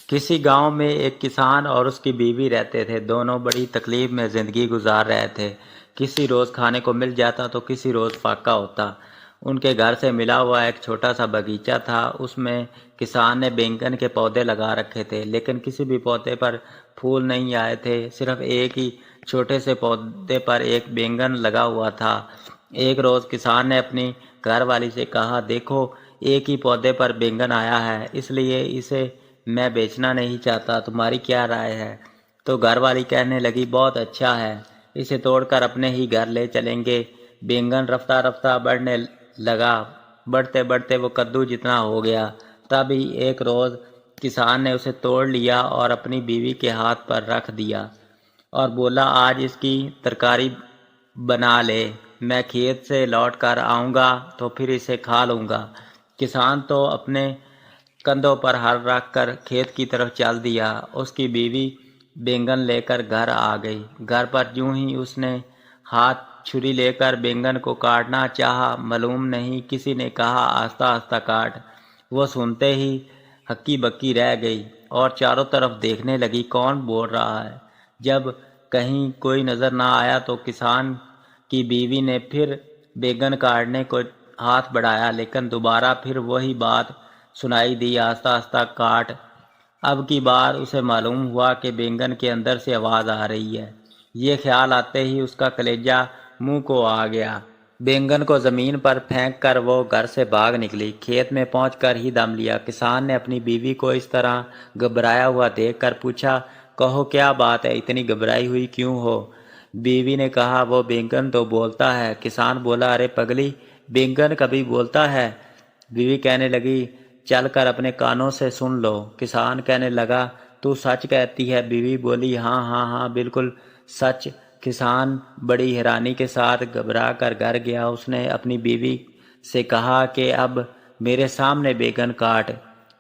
किसी गांव में एक किसान और उसकी बीवी रहते थे। दोनों बड़ी तकलीफ में ज़िंदगी गुजार रहे थे। किसी रोज़ खाने को मिल जाता तो किसी रोज़ फाका होता। उनके घर से मिला हुआ एक छोटा सा बगीचा था। उसमें किसान ने बैंगन के पौधे लगा रखे थे, लेकिन किसी भी पौधे पर फूल नहीं आए थे। सिर्फ एक ही छोटे से पौधे पर एक बैंगन लगा हुआ था। एक रोज़ किसान ने अपनी घरवाली से कहा, देखो, एक ही पौधे पर बैंगन आया है, इसलिए इसे मैं बेचना नहीं चाहता, तुम्हारी क्या राय है? तो घरवाली कहने लगी, बहुत अच्छा है, इसे तोड़कर अपने ही घर ले चलेंगे। बैंगन रफ्ता रफ्ता बढ़ने लगा। बढ़ते बढ़ते वो कद्दू जितना हो गया। तभी एक रोज़ किसान ने उसे तोड़ लिया और अपनी बीवी के हाथ पर रख दिया और बोला, आज इसकी तरकारी बना ले, मैं खेत से लौट कर आऊँगा तो फिर इसे खा लूँगा। किसान तो अपने कंधों पर हल रख कर खेत की तरफ चल दिया। उसकी बीवी बैंगन लेकर घर आ गई। घर पर यूं ही उसने हाथ छुरी लेकर बैंगन को काटना चाहा, मालूम नहीं किसी ने कहा, आस्ता आस्ता काट। वो सुनते ही हक्की बक्की रह गई और चारों तरफ देखने लगी, कौन बोल रहा है। जब कहीं कोई नज़र ना आया तो किसान की बीवी ने फिर बैंगन काटने को हाथ बढ़ाया, लेकिन दोबारा फिर वही बात सुनाई दी, आस्ता आस्ता काट। अब की बार उसे मालूम हुआ कि बैंगन के अंदर से आवाज़ आ रही है। ये ख्याल आते ही उसका कलेजा मुंह को आ गया। बैंगन को ज़मीन पर फेंक कर वो घर से भाग निकली। खेत में पहुंचकर ही दम लिया। किसान ने अपनी बीवी को इस तरह घबराया हुआ देखकर पूछा, कहो, क्या बात है, इतनी घबराई हुई क्यों हो? बीवी ने कहा, वो बैंगन तो बोलता है। किसान बोला, अरे पगली, बैंगन कभी बोलता है? बीवी कहने लगी, चल कर अपने कानों से सुन लो। किसान कहने लगा, तू सच कहती है? बीवी बोली, हाँ हाँ हाँ, बिल्कुल सच। किसान बड़ी हैरानी के साथ घबरा कर घर गया। उसने अपनी बीवी से कहा कि अब मेरे सामने बैंगन काट।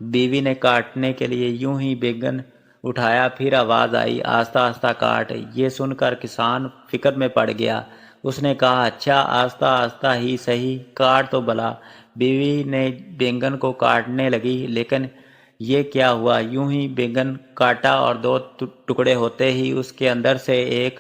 बीवी ने काटने के लिए यूं ही बैंगन उठाया, फिर आवाज़ आई, आस्ता आस्ता काट। ये सुनकर किसान फिक्र में पड़ गया। उसने कहा, अच्छा, आस्ता आस्ता ही सही, काट तो भला। बीवी ने बैंगन को काटने लगी, लेकिन ये क्या हुआ? यूं ही बैंगन काटा और दो टुकड़े होते ही उसके अंदर से एक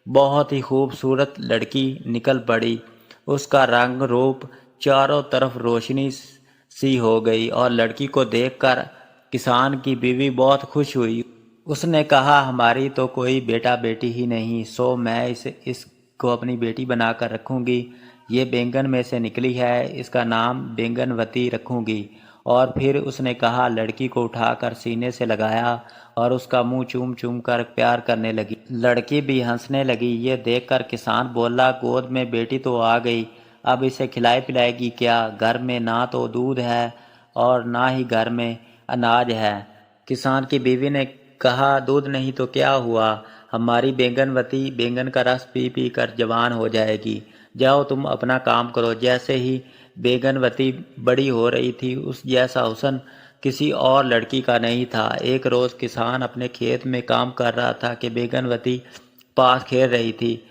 बहुत ही खूबसूरत लड़की निकल पड़ी। उसका रंग रूप चारों तरफ रोशनी सी हो गई और लड़की को देखकर किसान की बीवी बहुत खुश हुई। उसने कहा, हमारी तो कोई बेटा बेटी ही नहीं, सो मैं इसको अपनी बेटी बनाकर रखूंगी। ये बैंगन में से निकली है, इसका नाम बैंगनवती रखूंगी। और फिर उसने कहा, लड़की को उठाकर सीने से लगाया और उसका मुंह चूम चूम कर प्यार करने लगी। लड़की भी हंसने लगी। ये देखकर किसान बोला, गोद में बेटी तो आ गई, अब इसे खिलाई पिलाएगी क्या? घर में ना तो दूध है और ना ही घर में अनाज है। किसान की बीवी ने कहा, दूध नहीं तो क्या हुआ, हमारी बैंगनवती बैंगन का रस पी पी कर जवान हो जाएगी। जाओ, तुम अपना काम करो। जैसे ही बैंगनवती बड़ी हो रही थी, उस जैसा हुस्न किसी और लड़की का नहीं था। एक रोज़ किसान अपने खेत में काम कर रहा था कि बैंगनवती पास खेल रही थी।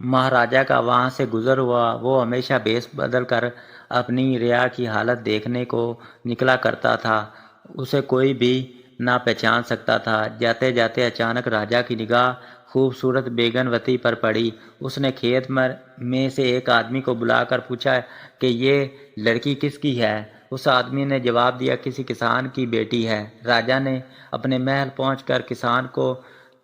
महाराजा का वहाँ से गुजर हुआ। वो हमेशा भेष बदल कर अपनी रिया की हालत देखने को निकला करता था। उसे कोई भी ना पहचान सकता था। जाते जाते अचानक राजा की निगाह खूबसूरत बैंगनवती पर पड़ी। उसने खेत में से एक आदमी को बुलाकर पूछा कि ये लड़की किसकी है। उस आदमी ने जवाब दिया, किसी किसान की बेटी है। राजा ने अपने महल पहुंचकर किसान को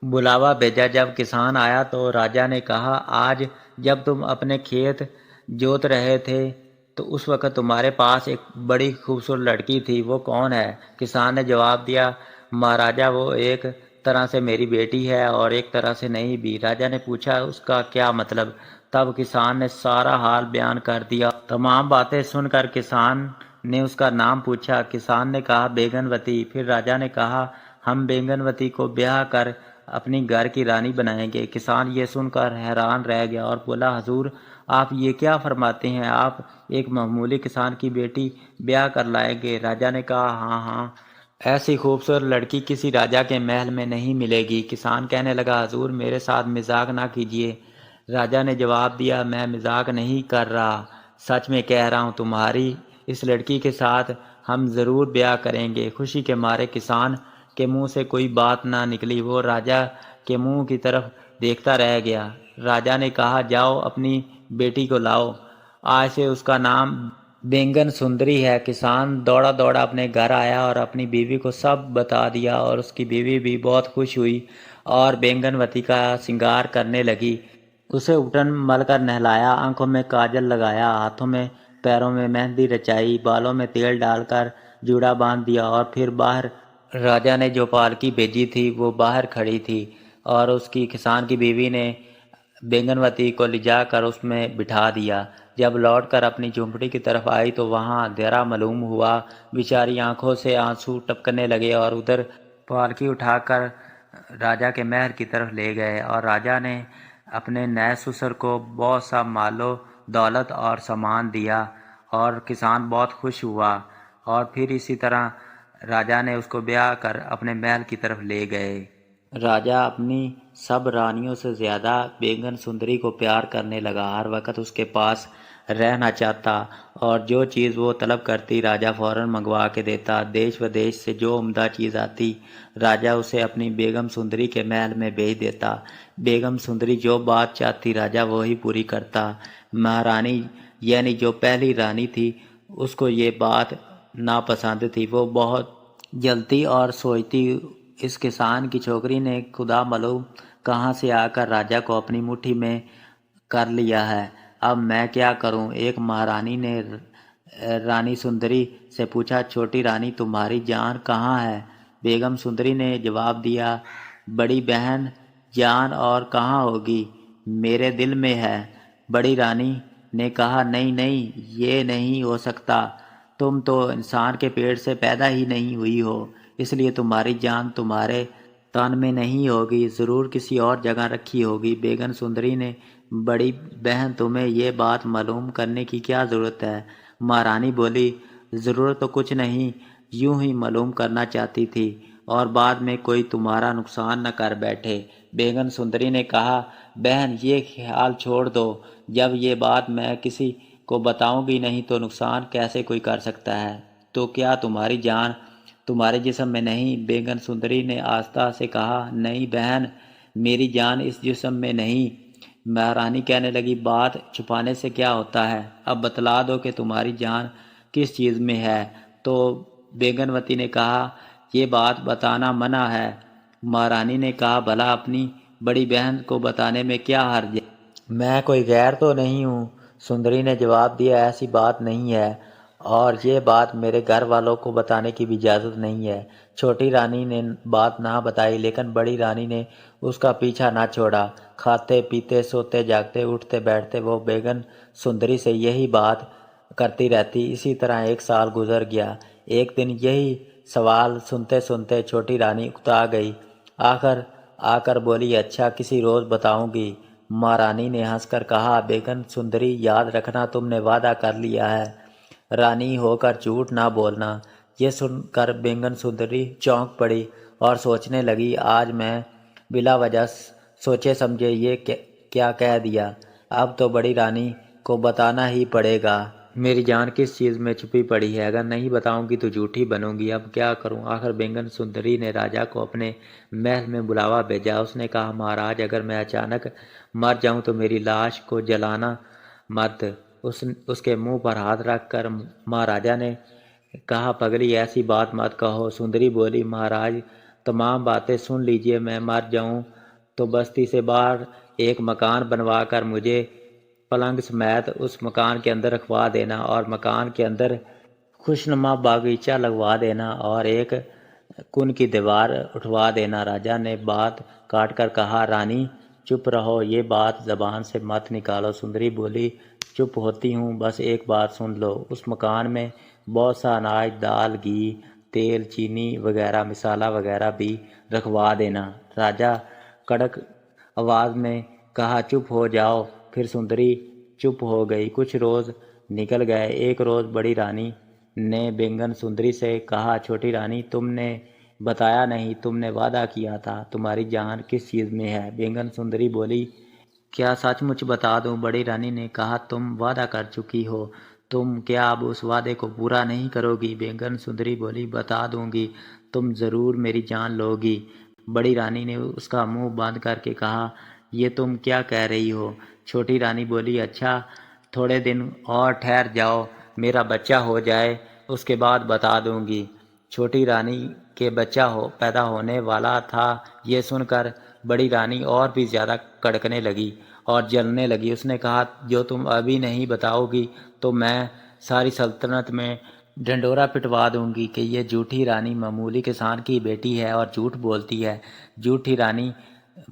बुलावा भेजा। जब किसान आया तो राजा ने कहा, आज जब तुम अपने खेत जोत रहे थे तो उस वक़्त तुम्हारे पास एक बड़ी खूबसूरत लड़की थी, वो कौन है? किसान ने जवाब दिया, महाराजा, वो एक तरह से मेरी बेटी है और एक तरह से नहीं भी। राजा ने पूछा, उसका क्या मतलब? तब किसान ने सारा हाल बयान कर दिया। तमाम बातें सुनकर किसान ने उसका नाम पूछा। किसान ने कहा, बैंगनवती। फिर राजा ने कहा, हम बैंगनवती को ब्याह कर अपनी घर की रानी बनाएंगे। किसान ये सुनकर हैरान रह गया और बोला, हजूर, आप ये क्या फरमाते हैं? आप एक मामूली किसान की बेटी ब्याह कर लाएंगे? राजा ने कहा, हाँ हाँ, ऐसी खूबसूरत लड़की किसी राजा के महल में नहीं मिलेगी। किसान कहने लगा, हजूर, मेरे साथ मजाक ना कीजिए। राजा ने जवाब दिया, मैं मजाक नहीं कर रहा, सच में कह रहा हूँ, तुम्हारी इस लड़की के साथ हम ज़रूर ब्याह करेंगे। खुशी के मारे किसान के मुंह से कोई बात ना निकली। वो राजा के मुंह की तरफ देखता रह गया। राजा ने कहा, जाओ अपनी बेटी को लाओ, आज से उसका नाम बैंगन सुंदरी है। किसान दौड़ा दौड़ा अपने घर आया और अपनी बीवी को सब बता दिया, और उसकी बीवी भी बहुत खुश हुई और बैंगनवती का श्रृंगार करने लगी। उसे उठन मलकर नहलाया, आंखों में काजल लगाया, हाथों में पैरों में मेहंदी रचाई, बालों में तेल डालकर जूड़ा बांध दिया और फिर बाहर राजा ने जो पालकी भेजी थी वो बाहर खड़ी थी, और उसकी किसान की बीवी ने बैंगनवती को लिजाकर उसमें बिठा दिया। जब लौटकर अपनी झोंपड़ी की तरफ आई तो वहां अंधेरा मालूम हुआ। बेचारी आंखों से आंसू टपकने लगे और उधर पालकी उठाकर राजा के महल की तरफ ले गए, और राजा ने अपने नए ससुर को बहुत सा मालो दौलत और सामान दिया, और किसान बहुत खुश हुआ। और फिर इसी तरह राजा ने उसको ब्याह कर अपने महल की तरफ ले गए। राजा अपनी सब रानियों से ज़्यादा बैंगन सुंदरी को प्यार करने लगा। हर वक्त उसके पास रहना चाहता, और जो चीज़ वो तलब करती राजा फ़ौरन मंगवा के देता। देश विदेश से जो उम्दा चीज़ आती राजा उसे अपनी बेगम सुंदरी के महल में भेज देता। बेगम सुंदरी जो बात चाहती राजा वही पूरी करता। महारानी यानी जो पहली रानी थी उसको ये बात नापसंद थी। वो बहुत जलती और सोचती, इस किसान की छोकरी ने खुदा मालूम कहाँ से आकर राजा को अपनी मुट्ठी में कर लिया है। अब मैं क्या करूं? एक महारानी ने रानी सुंदरी से पूछा, छोटी रानी तुम्हारी जान कहाँ है? बेगम सुंदरी ने जवाब दिया, बड़ी बहन जान और कहाँ होगी, मेरे दिल में है। बड़ी रानी ने कहा, नहीं नहीं, ये नहीं हो सकता, तुम तो इंसान के पेट से पैदा ही नहीं हुई हो, इसलिए तुम्हारी जान तुम्हारे तन में नहीं होगी, ज़रूर किसी और जगह रखी होगी। बेगम सुंदरी ने, बड़ी बहन तुम्हें ये बात मालूम करने की क्या ज़रूरत है? महारानी बोली, ज़रूरत तो कुछ नहीं, यूं ही मालूम करना चाहती थी, और बाद में कोई तुम्हारा नुकसान न कर बैठे। बेगम सुंदरी ने कहा, बहन ये ख्याल छोड़ दो, जब ये बात मैं किसी को बताऊंगी नहीं तो नुकसान कैसे कोई कर सकता है? तो क्या तुम्हारी जान तुम्हारे जिस्म में नहीं? बेगम सुंदरी ने आस्था से कहा, नहीं बहन, मेरी जान इस जिस्म में नहीं। महारानी कहने लगी, बात छुपाने से क्या होता है, अब बतला दो कि तुम्हारी जान किस चीज़ में है। तो बेगनवती ने कहा, ये बात बताना मना है। महारानी ने कहा, भला अपनी बड़ी बहन को बताने में क्या हर्ज है, मैं कोई गैर तो नहीं हूँ। सुंदरी ने जवाब दिया, ऐसी बात नहीं है, और ये बात मेरे घर वालों को बताने की भी इजाज़त नहीं है। छोटी रानी ने बात ना बताई, लेकिन बड़ी रानी ने उसका पीछा ना छोड़ा। खाते पीते सोते जागते उठते बैठते वो बेगम सुंदरी से यही बात करती रहती। इसी तरह एक साल गुजर गया। एक दिन यही सवाल सुनते सुनते छोटी रानी उकता गई। आखिर आकर बोली, अच्छा किसी रोज़ बताऊंगी। महारानी ने हंसकर कहा, बेगम सुंदरी याद रखना, तुमने वादा कर लिया है, रानी होकर झूठ ना बोलना। ये सुनकर बेगम सुंदरी चौंक पड़ी और सोचने लगी, आज मैं बिला वजह सोचे समझे ये क्या कह दिया, अब तो बड़ी रानी को बताना ही पड़ेगा। मेरी जान किस चीज़ में छुपी पड़ी है, अगर नहीं बताऊंगी तो झूठी बनूंगी, अब क्या करूं? आखिर बेगम सुंदरी ने राजा को अपने महल में बुलावा भेजा। उसने कहा, महाराज अगर मैं अचानक मर जाऊं तो मेरी लाश को जलाना मत। उसके मुंह पर हाथ रखकर महाराजा ने कहा, पगली ऐसी बात मत कहो। सुंदरी बोली, महाराज तमाम बातें सुन लीजिए, मैं मर जाऊं तो बस्ती से बाहर एक मकान बनवा कर मुझे पलंग समेत उस मकान के अंदर रखवा देना, और मकान के अंदर खुशनुमा बागीचा लगवा देना और एक कुन की दीवार उठवा देना। राजा ने बात काट कर कहा, रानी चुप रहो, ये बात ज़बान से मत निकालो। सुंदरी बोली, चुप होती हूँ, बस एक बात सुन लो। उस मकान में बहुत सा अनाज, दाल, घी, तेल, चीनी वगैरह, मसाला वगैरह भी रखवा देना। राजा कड़क आवाज़ में कहा, चुप हो जाओ। फिर सुंदरी चुप हो गई। कुछ रोज़ निकल गए। एक रोज़ बड़ी रानी ने बेगम सुंदरी से कहा, छोटी रानी तुमने बताया नहीं, तुमने वादा किया था, तुम्हारी जान किस चीज़ में है? बेगम सुंदरी बोली, क्या सचमुच बता दूं? बड़ी रानी ने कहा, तुम वादा कर चुकी हो, तुम क्या अब उस वादे को पूरा नहीं करोगी? बेगम सुंदरी बोली, बता दूंगी, तुम ज़रूर मेरी जान लोगी। बड़ी रानी ने उसका मुंह बंद करके कहा, ये तुम क्या कह रही हो? छोटी रानी बोली, अच्छा थोड़े दिन और ठहर जाओ, मेरा बच्चा हो जाए, उसके बाद बता दूंगी। छोटी रानी के बच्चा पैदा होने वाला था। ये सुनकर बड़ी रानी और भी ज़्यादा कड़कने लगी और जलने लगी। उसने कहा, जो तुम अभी नहीं बताओगी तो मैं सारी सल्तनत में ढंढोरा पिटवा दूंगी कि ये झूठी रानी मामूली किसान की बेटी है और झूठ बोलती है। झूठी रानी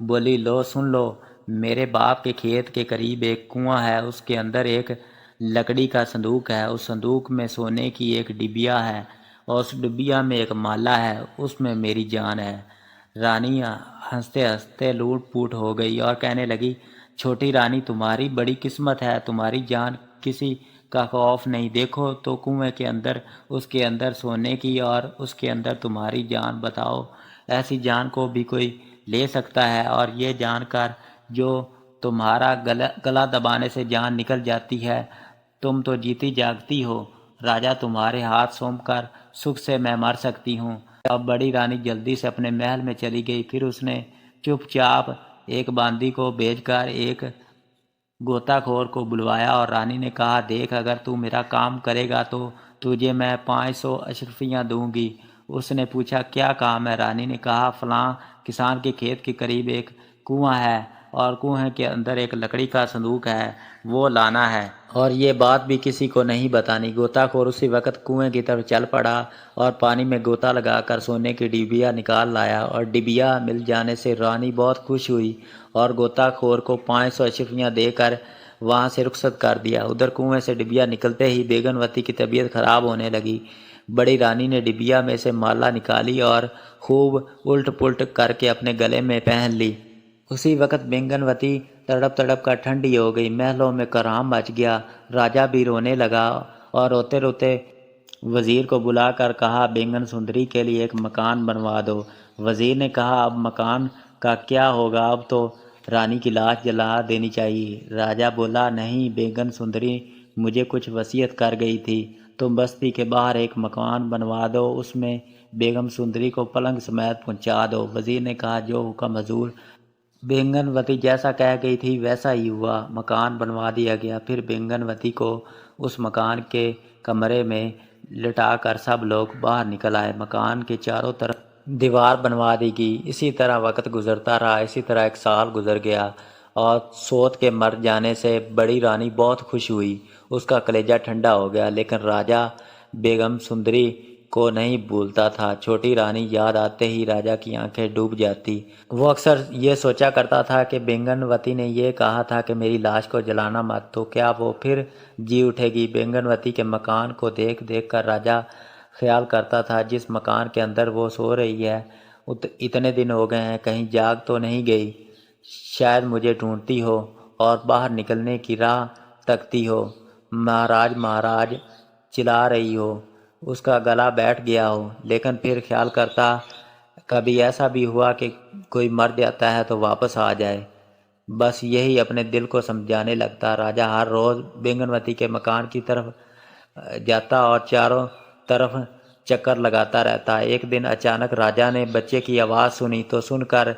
बोली, लो सुन लो, मेरे बाप के खेत के करीब एक कुआं है, उसके अंदर एक लकड़ी का संदूक है, उस संदूक में सोने की एक डिबिया है और उस डिबिया में एक माला है, उसमें मेरी जान है। रानी हंसते हंसते लूट पूट हो गई और कहने लगी, छोटी रानी तुम्हारी बड़ी किस्मत है, तुम्हारी जान किसी का खौफ नहीं। देखो तो कुएं के अंदर, उसके अंदर सोने की और उसके अंदर तुम्हारी जान। बताओ ऐसी जान को भी कोई ले सकता है? और ये जानकर जो तुम्हारा गला दबाने से जान निकल जाती है, तुम तो जीती जागती हो। राजा तुम्हारे हाथ सौंप कर सुख से मैं मर सकती हूँ। अब बड़ी रानी जल्दी से अपने महल में चली गई। फिर उसने चुपचाप एक बांदी को भेजकर एक गोताखोर को बुलवाया और रानी ने कहा, देख अगर तू मेरा काम करेगा तो तुझे मैं 500 अशरफियाँ दूंगी। उसने पूछा, क्या काम है? रानी ने कहा, फलां किसान के खेत के करीब एक कुआं है और कुएं के अंदर एक लकड़ी का संदूक है, वो लाना है और ये बात भी किसी को नहीं बतानी। गोताखोर उसी वक्त कुएं की तरफ चल पड़ा और पानी में गोता लगाकर सोने की डिबिया निकाल लाया और डिबिया मिल जाने से रानी बहुत खुश हुई और गोताखोर को 500 अशरफियाँ देकर वहाँ से रुखसत कर दिया। उधर कुएं से डिबिया निकलते ही बेगनवती की तबीयत खराब होने लगी। बड़ी रानी ने डिबिया में से माला निकाली और खूब उल्ट पुल्ट करके अपने गले में पहन ली। उसी वक्त बेगनवती तड़प तड़प कर ठंडी हो गई। महलों में कोहराम मच गया। राजा भी रोने लगा और रोते रोते वजीर को बुलाकर कहा, बेगन सुंदरी के लिए एक मकान बनवा दो। वजीर ने कहा, अब मकान का क्या होगा, अब तो रानी की लाश जला देनी चाहिए। राजा बोला, नहीं बेगन सुंदरी मुझे कुछ वसीयत कर गई थी, तुम बस्ती के बाहर एक मकान बनवा दो, उसमें बेगम सुंदरी को पलंग समेत पहुंचा दो। वजीर ने कहा, जो हुक्म हजूर। बेंगनवती जैसा कह गई थी वैसा ही हुआ। मकान बनवा दिया गया। फिर बेंगनवती को उस मकान के कमरे में लिटाकर सब लोग बाहर निकल आए। मकान के चारों तरफ दीवार बनवा दी गई। इसी तरह वक्त गुजरता रहा। इसी तरह एक साल गुजर गया और सोत के मर जाने से बड़ी रानी बहुत खुश हुई। उसका कलेजा ठंडा हो गया। लेकिन राजा बेगम सुंदरी को नहीं भूलता था। छोटी रानी याद आते ही राजा की आंखें डूब जाती। वो अक्सर ये सोचा करता था कि बेंगनवती ने ये कहा था कि मेरी लाश को जलाना मत, तो क्या वो फिर जी उठेगी? बेंगनवती के मकान को देख देख कर राजा ख्याल करता था, जिस मकान के अंदर वो सो रही है इतने दिन हो गए हैं, कहीं जाग तो नहीं गई। शायद मुझे ढूंढती हो और बाहर निकलने की राह तकती हो। महाराज महाराज चिल्ला रही हो, उसका गला बैठ गया हो। लेकिन फिर ख्याल करता, कभी ऐसा भी हुआ कि कोई मर जाता है तो वापस आ जाए। बस यही अपने दिल को समझाने लगता। राजा हर रोज़ बेंगनवती के मकान की तरफ जाता और चारों तरफ चक्कर लगाता रहता। एक दिन अचानक राजा ने बच्चे की आवाज़ सुनी, तो सुनकर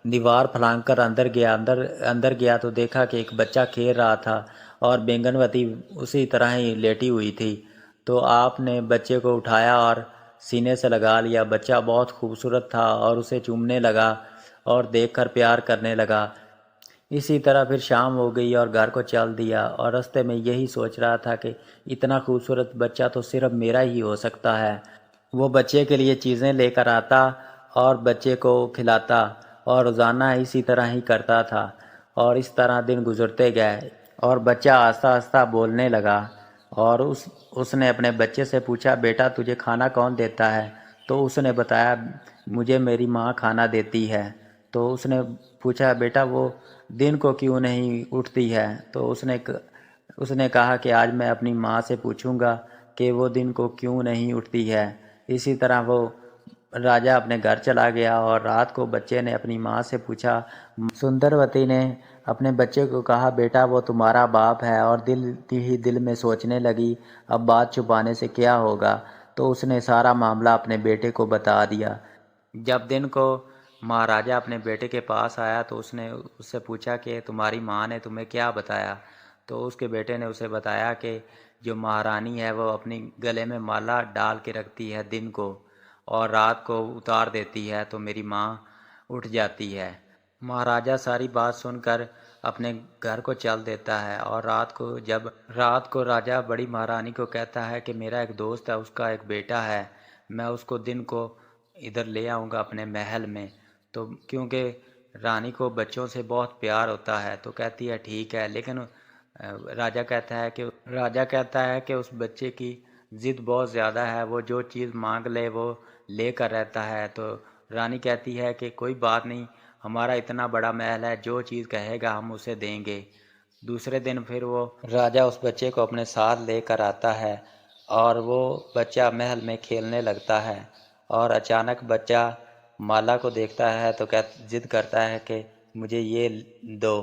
दीवार फलांग कर अंदर गया। अंदर गया तो देखा कि एक बच्चा खेल रहा था और बेंगनवती उसी तरह ही लेटी हुई थी। तो आपने बच्चे को उठाया और सीने से लगा लिया। बच्चा बहुत खूबसूरत था और उसे चूमने लगा और देखकर प्यार करने लगा। इसी तरह फिर शाम हो गई और घर को चल दिया और रास्ते में यही सोच रहा था कि इतना खूबसूरत बच्चा तो सिर्फ मेरा ही हो सकता है। वो बच्चे के लिए चीज़ें लेकर आता और बच्चे को खिलाता और रोज़ाना इसी तरह ही करता था। और इस तरह दिन गुजरते गए और बच्चा आस्ता आस्ता बोलने लगा। और उसने अपने बच्चे से पूछा, बेटा तुझे खाना कौन देता है? तो उसने बताया, मुझे मेरी माँ खाना देती है। तो उसने पूछा, बेटा वो दिन को क्यों नहीं उठती है? तो उसने कहा कि आज मैं अपनी माँ से पूछूंगा कि वो दिन को क्यों नहीं उठती है। इसी तरह वो राजा अपने घर चला गया और रात को बच्चे ने अपनी माँ से पूछा। सुंदरवती ने अपने बच्चे को कहा, बेटा वो तुम्हारा बाप है। और दिल ही दिल में सोचने लगी, अब बात छुपाने से क्या होगा। तो उसने सारा मामला अपने बेटे को बता दिया। जब दिन को महाराजा अपने बेटे के पास आया तो उसने उससे पूछा कि तुम्हारी माँ ने तुम्हें क्या बताया। तो उसके बेटे ने उसे बताया कि जो महारानी है वो अपनी गले में माला डाल के रखती है दिन को, और रात को उतार देती है तो मेरी माँ उठ जाती है। महाराजा सारी बात सुनकर अपने घर को चल देता है, और रात को राजा बड़ी महारानी को कहता है कि मेरा एक दोस्त है, उसका एक बेटा है, मैं उसको दिन को इधर ले आऊँगा अपने महल में। तो क्योंकि रानी को बच्चों से बहुत प्यार होता है तो कहती है ठीक है, लेकिन राजा कहता है कि उस बच्चे की ज़िद बहुत ज़्यादा है, वो जो चीज़ मांग ले वो लेकर रहता है। तो रानी कहती है कि कोई बात नहीं, हमारा इतना बड़ा महल है, जो चीज़ कहेगा हम उसे देंगे। दूसरे दिन फिर वो राजा उस बच्चे को अपने साथ लेकर आता है, और वो बच्चा महल में खेलने लगता है, और अचानक बच्चा माला को देखता है तो जिद करता है कि मुझे ये दो।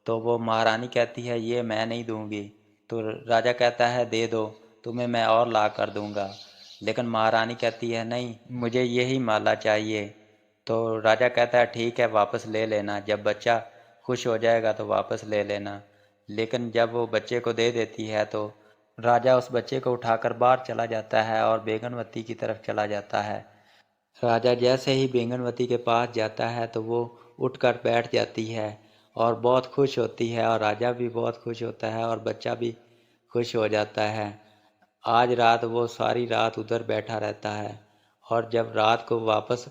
तो वो महारानी कहती है ये मैं नहीं दूंगी। तो राजा कहता है दे दो, तुम्हें मैं और ला कर दूंगा। लेकिन महारानी कहती है नहीं, मुझे यही माला चाहिए। तो राजा कहता है ठीक है, वापस ले लेना, जब बच्चा खुश हो जाएगा तो वापस ले लेना। लेकिन जब वो बच्चे को दे देती है तो राजा उस बच्चे को उठाकर बाहर चला जाता है और बेगनवती की तरफ चला जाता है। राजा जैसे ही बेगनवती के पास जाता है तो वो उठकर बैठ जाती है और बहुत खुश होती है, और राजा भी बहुत खुश होता है और बच्चा भी खुश हो जाता है। आज रात वो सारी रात उधर बैठा रहता है, और जब रात को वापस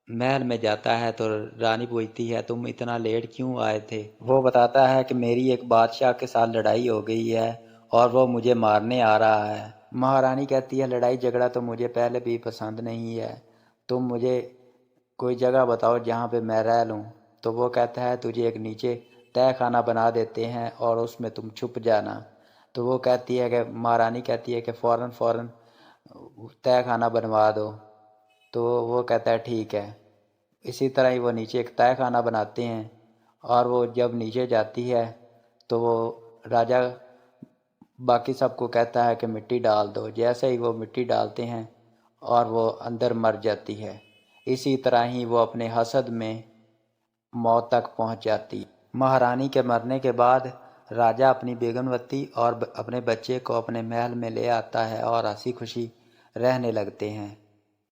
महल में जाता है तो रानी पूछती है तुम इतना लेट क्यों आए थे। वो बताता है कि मेरी एक बादशाह के साथ लड़ाई हो गई है और वो मुझे मारने आ रहा है। महारानी कहती है लड़ाई झगड़ा तो मुझे पहले भी पसंद नहीं है, तुम मुझे कोई जगह बताओ जहाँ पे मैं रह लूँ। तो वो कहता है तुझे एक नीचे तह खाना बना देते हैं और उसमें तुम छुप जाना। तो वो कहती है कि महारानी कहती है कि फ़ौरन फ़ौरन तह खाना बनवा दो। तो वो कहता है ठीक है। इसी तरह ही वो नीचे एक तह खाना बनाते हैं, और वो जब नीचे जाती है तो वो राजा बाकी सबको कहता है कि मिट्टी डाल दो। जैसे ही वो मिट्टी डालते हैं और वो अंदर मर जाती है। इसी तरह ही वो अपने हसद में मौत तक पहुंच जाती। महारानी के मरने के बाद राजा अपनी बेगमवती और अपने बच्चे को अपने महल में ले आता है और हंसी खुशी रहने लगते हैं।